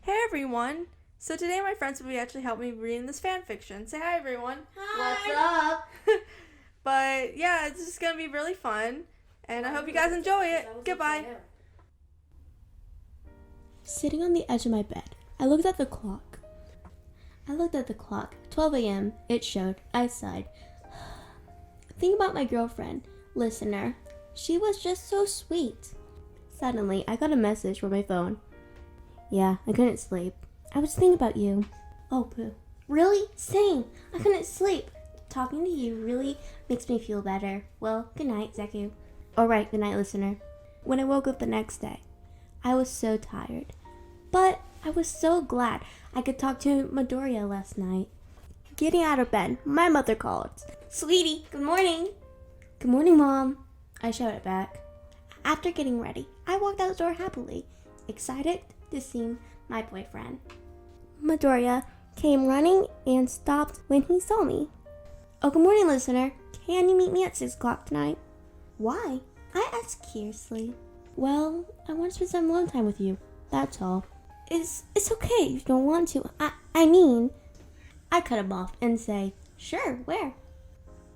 Hey everyone! So today my friends will be actually helping me reading this fan fiction. Say hi everyone! Hi! What's up? But yeah, it's just gonna be really fun, and I hope you guys enjoy it. Goodbye! Sitting on the edge of my bed, I looked at the clock. 12 a.m. It showed. I sighed. Think about my girlfriend, listener. She was just so sweet. Suddenly, I got a message from my phone. Yeah, I couldn't sleep. I was thinking about you. Oh, poo. Really? Same. I couldn't sleep. Talking to you really makes me feel better. Well, good night, Zeku. Alright, good night, listener. When I woke up the next day, I was so tired. But I was so glad I could talk to Midoriya last night. Getting out of bed, my mother called. Sweetie, good morning. Good morning, Mom. I shouted back. After getting ready, I walked out the door happily, excited to see my boyfriend. Midoriya came running and stopped when he saw me. Oh, good morning, listener. Can you meet me at 6 o'clock tonight? Why? I asked curiously. Well, I want to spend some alone time with you. That's all. It's okay if you don't want to. I cut him off and say, sure, where?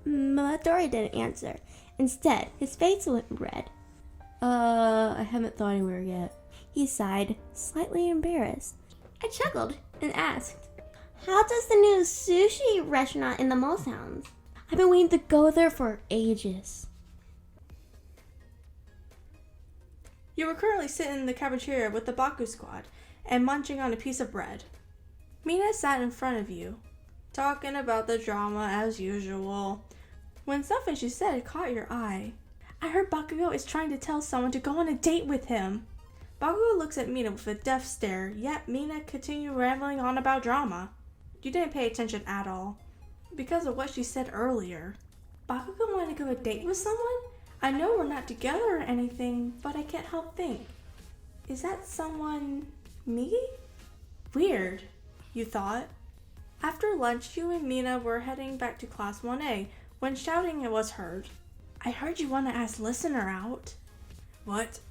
Midoriya didn't answer. Instead, his face went red. I haven't thought anywhere yet. He sighed, slightly embarrassed. I chuckled and asked, how does the new sushi restaurant in the mall sound? I've been waiting to go there for ages. You were currently sitting in the cafeteria with the Baku squad and munching on a piece of bread. Mina sat in front of you, talking about the drama as usual, when something she said caught your eye. I heard Bakugou is trying to tell someone to go on a date with him. Bakugou looks at Mina with a death stare, yet Mina continued rambling on about drama. You didn't pay attention at all, because of what she said earlier. Bakugou wanted to go on a date with someone? I know we're not together or anything, but I can't help think. Is that someone me? Weird, you thought. After lunch, you and Mina were heading back to Class 1A when shouting was heard. I heard you want to ask listener out. What?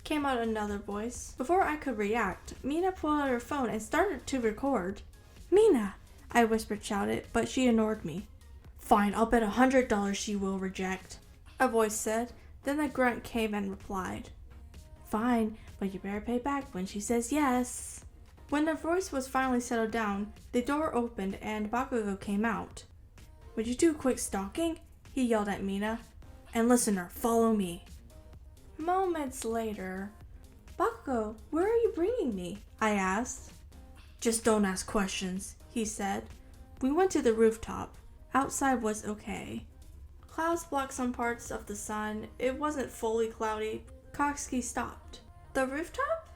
Came out another voice. Before I could react, Mina pulled out her phone and started to record. Mina, I whispered shouted, but she ignored me. Fine, I'll bet $100 she will reject, a voice said. Then a grunt came and replied. Fine, but you better pay back when she says yes. When the voice was finally settled down, the door opened and Bakugou came out. Would you do a quick stalking? He yelled at Mina. And listener, follow me. Moments later, Bakugou, where are you bringing me? I asked. Just don't ask questions, he said. We went to the rooftop. Outside was okay. Clouds blocked some parts of the sun. It wasn't fully cloudy. Katsuki stopped. The rooftop?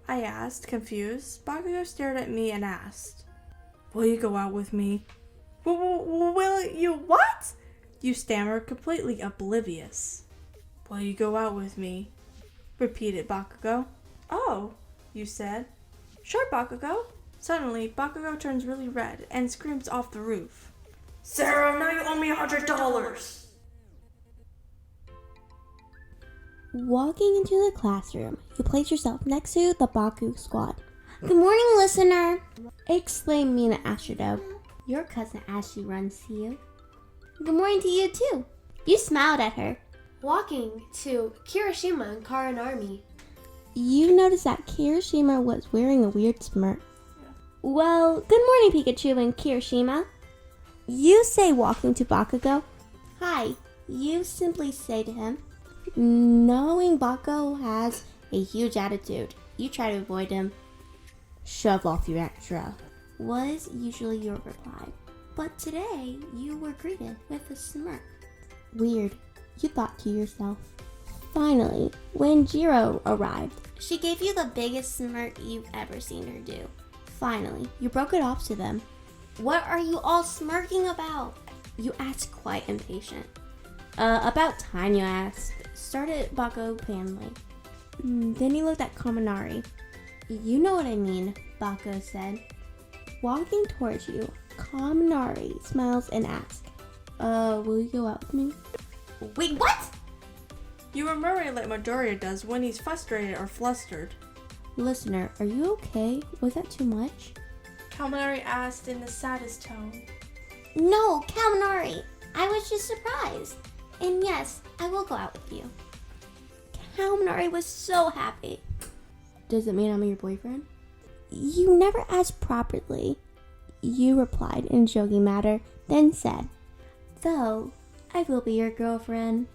I asked, confused. Bakugou stared at me and asked, will you go out with me? Will you what? You stammered, completely oblivious. Will you go out with me? Repeated Bakugou. Oh, you said. Sure, Bakugou. Suddenly, Bakugou turns really red and screams off the roof. Sarah, now you owe me $100! Walking into the classroom, you place yourself next to the Baku squad. Good morning, listener! Exclaimed Mina Astrodo. Your cousin Ashley runs to you. Good morning to you, too. You smiled at her. Walking to Kirishima and Karanarmi. You noticed that Kirishima was wearing a weird smirk. Well, good morning, Pikachu and Kirishima. You say walking to Bakugou. Hi, you simply say to him. Knowing Bakugou has a huge attitude, you try to avoid him. Shove off your extra, was usually your reply. But today, you were greeted with a smirk. Weird, you thought to yourself. Finally, when Jiro arrived, she gave you the biggest smirk you've ever seen her do. Finally, you broke it off to them. What are you all smirking about? You asked quite impatient. About time you asked, started Bakugou plainly. Then he looked at Kaminari. You know what I mean, Bakugou said. Walking towards you, Kaminari smiles and asks, will you go out with me? Wait, what? You were murmuring like Midoriya does when he's frustrated or flustered. Listener, are you okay? Was that too much? Kaminari asked in the saddest tone. No, Kaminari! I was just surprised. And yes, I will go out with you. Kaminari was so happy. Does it mean I'm your boyfriend? You never asked properly. You replied in a joking manner, then said, "Though, I will be your girlfriend."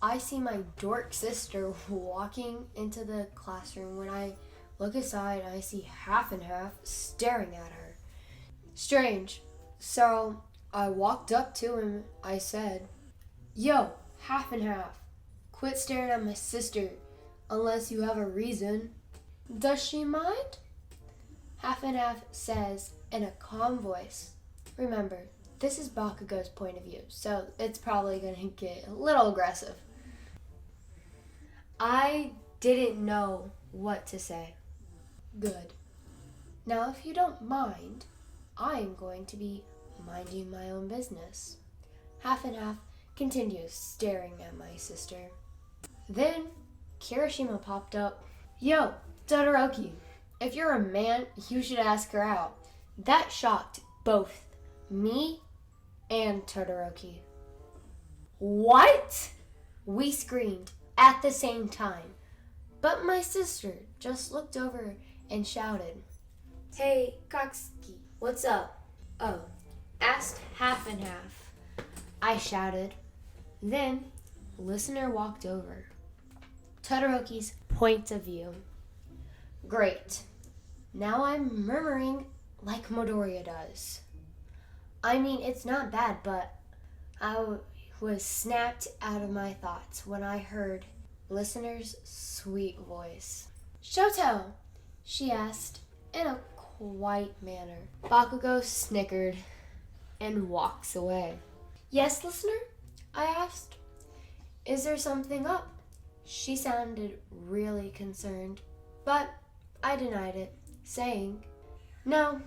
I see my dork sister walking into the classroom. When I look aside, I see Half and Half staring at her. Strange. So I walked up to him. I said, "Yo, Half and Half, quit staring at my sister, unless you have a reason." "Does she mind?" Half and Half says in a calm voice. Remember, this is Bakugou's point of view, so it's probably going to get a little aggressive. I didn't know what to say. Good. Now, if you don't mind, I am going to be minding my own business. Half and Half continues staring at my sister. Then, Kirishima popped up. "Yo, Todoroki, if you're a man, you should ask her out." That shocked both me and Todoroki. "What?" We screamed at the same time. But my sister just looked over and shouted, "Hey, Katsuki, what's up?" "Oh," asked Half and Half. I shouted. Then, Listener walked over. Todoroki's point of view. Great. Now I'm murmuring like Midoriya does. I mean, it's not bad, but I was snapped out of my thoughts when I heard Listener's sweet voice. "Shoto," she asked in a quiet manner. Bakugou snickered and walks away. "Yes, Listener?" I asked. "Is there something up?" She sounded really concerned, but I denied it, saying, "No,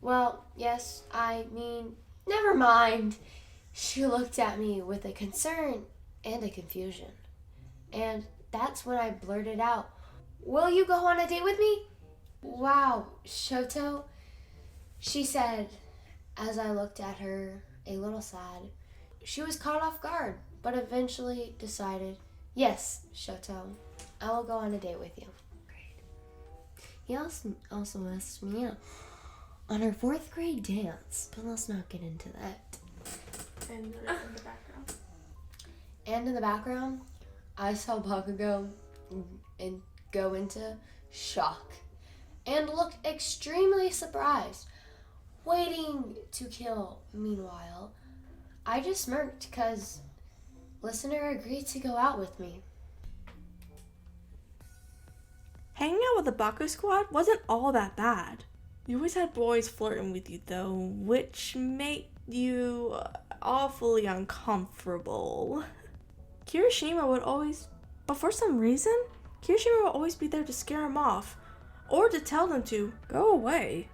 well, yes, I mean, never mind." She looked at me with a concern and a confusion. And that's when I blurted out, "Will you go on a date with me?" "Wow, Shoto," she said as I looked at her, a little sad. She was caught off guard, but eventually decided, "Yes, Shoto, I will go on a date with you." Great. He also asked me out on our 4th grade dance, but let's not get into that. And in the background. And in the background, I saw Bakugou and go into shock and looked extremely surprised, waiting to kill. Meanwhile, I just smirked because Listener agreed to go out with me. Hanging out with the Baku squad wasn't all that bad. You always had boys flirting with you though, which made you awfully uncomfortable. Kirishima would always, but for some reason, Kirishima would always be there to scare him off, or to tell them to go away.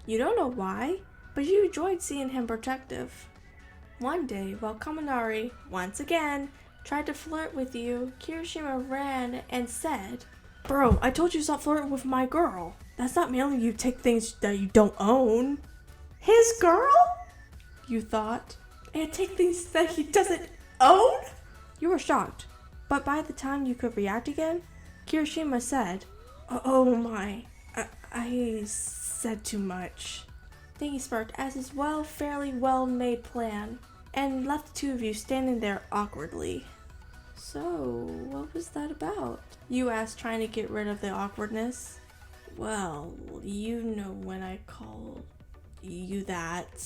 You don't know why, but you enjoyed seeing him protective. One day, while Kaminari, once again, tried to flirt with you, Kirishima ran and said, "Bro, I told you to stop flirting with my girl. That's not merely you take things that you don't own." His girl? You thought. And take things that he doesn't own? You were shocked. But by the time you could react again, Kirishima said, "Oh my, I said too much." Then he sparked as his fairly well-made plan, and left the two of you standing there awkwardly. "So, what was that about?" you asked, trying to get rid of the awkwardness. "Well, you know when I called you that,"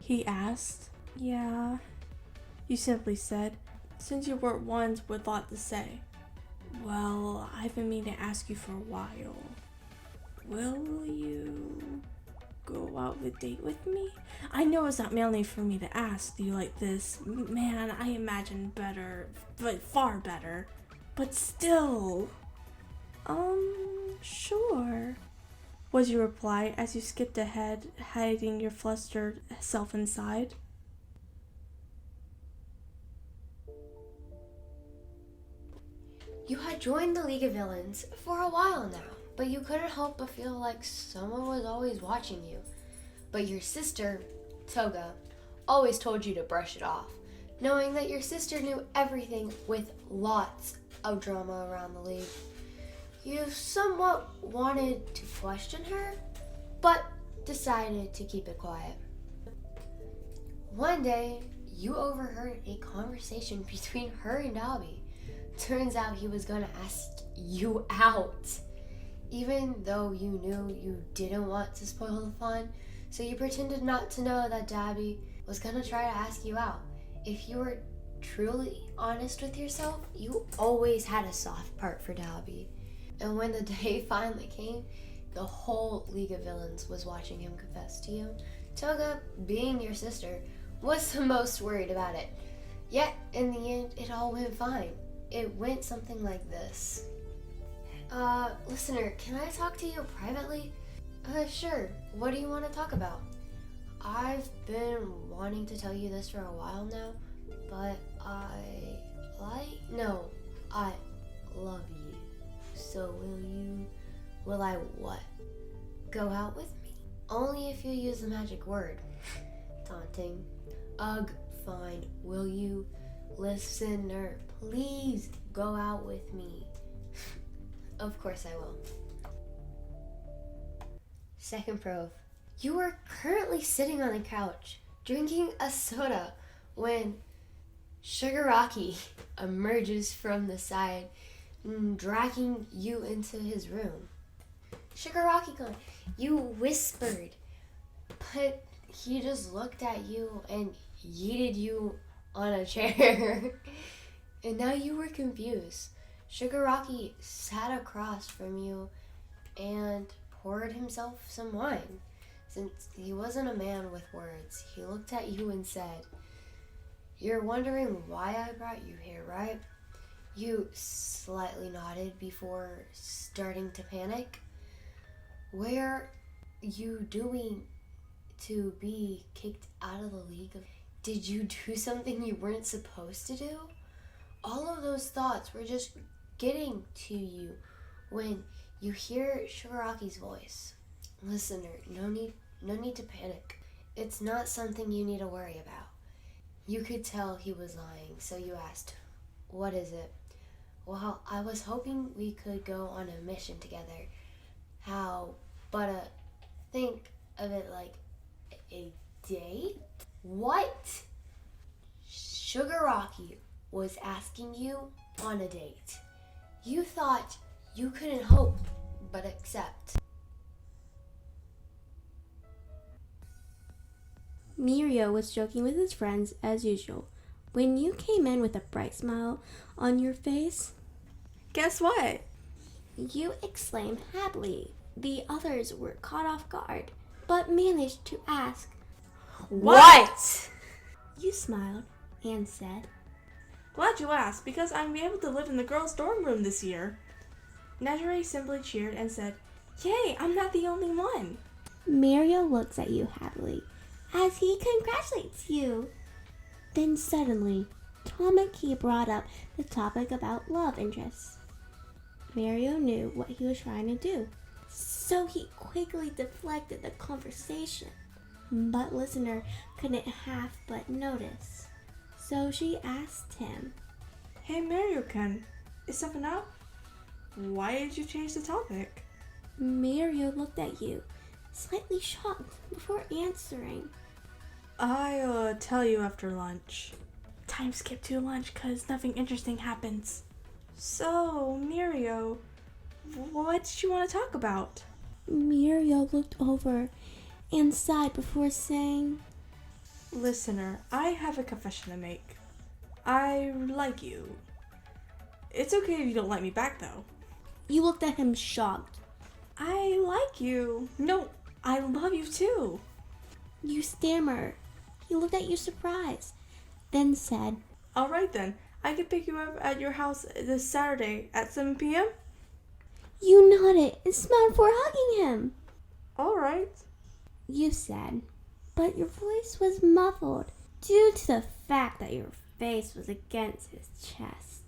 he asked. "Yeah," you simply said, since you weren't ones with a lot to say. "Well, I've been meaning to ask you for a while. Will you go out on a date with me? I know it's not mainly for me to ask you like this. Man, I imagine better, but far better. But still." Sure," was your reply as you skipped ahead, hiding your flustered self inside. You had joined the League of Villains for a while now, but you couldn't help but feel like someone was always watching you. But your sister, Toga, always told you to brush it off, knowing that your sister knew everything with lots of drama around the league. You somewhat wanted to question her, but decided to keep it quiet. One day, you overheard a conversation between her and Dabi. Turns out he was gonna ask you out, even though you knew you didn't want to spoil the fun, so you pretended not to know that Dabi was gonna try to ask you out. If you were truly honest with yourself, you always had a soft part for Dabi. And when the day finally came, the whole League of Villains was watching him confess to you. Toga, being your sister, was the most worried about it. Yet, in the end, it all went fine. It went something like this. Listener, can I talk to you privately? Sure. What do you want to talk about? I've been wanting to tell you this for a while now, but I love you. So will I what? Go out with me? Only if you use the magic word. Taunting. Ugh, fine. Will you? Listener, please go out with me. Of course I will. Second prov. You are currently sitting on a couch, drinking a soda, when Shigaraki emerges from the side, dragging you into his room. Shigaraki-kun, you whispered, but he just looked at you and yeeted you on a chair. And now you were confused. Shigaraki sat across from you and poured himself some wine. Since he wasn't a man with words, he looked at you and said, "You're wondering why I brought you here, right?" You slightly nodded before starting to panic. Were you doing to be kicked out of the league? Did you do something you weren't supposed to do? All of those thoughts were just getting to you when you hear Shigaraki's voice. Listener, no need to panic. It's not something you need to worry about. You could tell he was lying, so you asked, "What is it?" "Well, I was hoping we could go on a mission together." But think of it like a date? What? Shigaraki was asking you on a date. You thought you couldn't hope but accept. Mirio was joking with his friends as usual when you came in with a bright smile on your face. Guess what? You exclaimed happily. The others were caught off guard, but managed to ask, What? You smiled and said, Glad you asked, because I'm able to live in the girls' dorm room this year. Nejire simply cheered and said, Yay, I'm not the only one. Mirio looks at you happily as he congratulates you. Then suddenly, Tamaki brought up the topic about love interests. Mirio knew what he was trying to do, so he quickly deflected the conversation. But listener couldn't half but notice, so she asked him, Hey Mirio-kun, is something up? Why did you change the topic? Mirio looked at you, slightly shocked before answering. I'll tell you after lunch. Time skip to lunch cause nothing interesting happens. So, Mirio, what did you want to talk about? Mirio looked over and sighed before saying, Listener, I have a confession to make. I like you. It's okay if you don't like me back though. You looked at him shocked. I like you. No, I love you too. You stammered. He looked at you surprised, then said, Alright then, I can pick you up at your house this Saturday at 7 p.m.? You nodded and smiled for hugging him. Alright. You said, but your voice was muffled due to the fact that your face was against his chest.